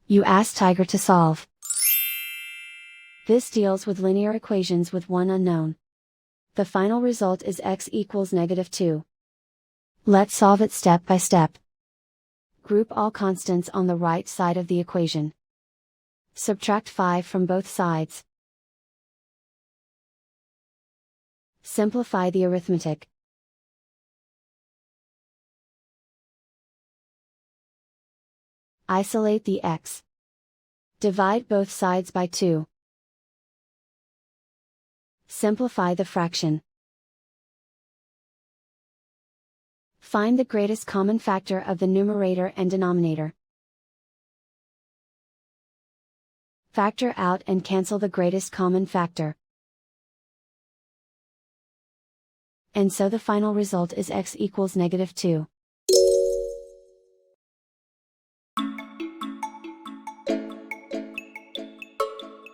You ask Tiger to solve. This deals with linear equations with one unknown. The final result is x equals -2. Let's solve it step by step. Group all constants on the right side of the equation. Subtract 5 from both sides. Simplify the arithmetic. Isolate the x. Divide both sides by 2. Simplify the fraction. Find the greatest common factor of the numerator and denominator. Factor out and cancel the greatest common factor. And so the final result is x equals -2.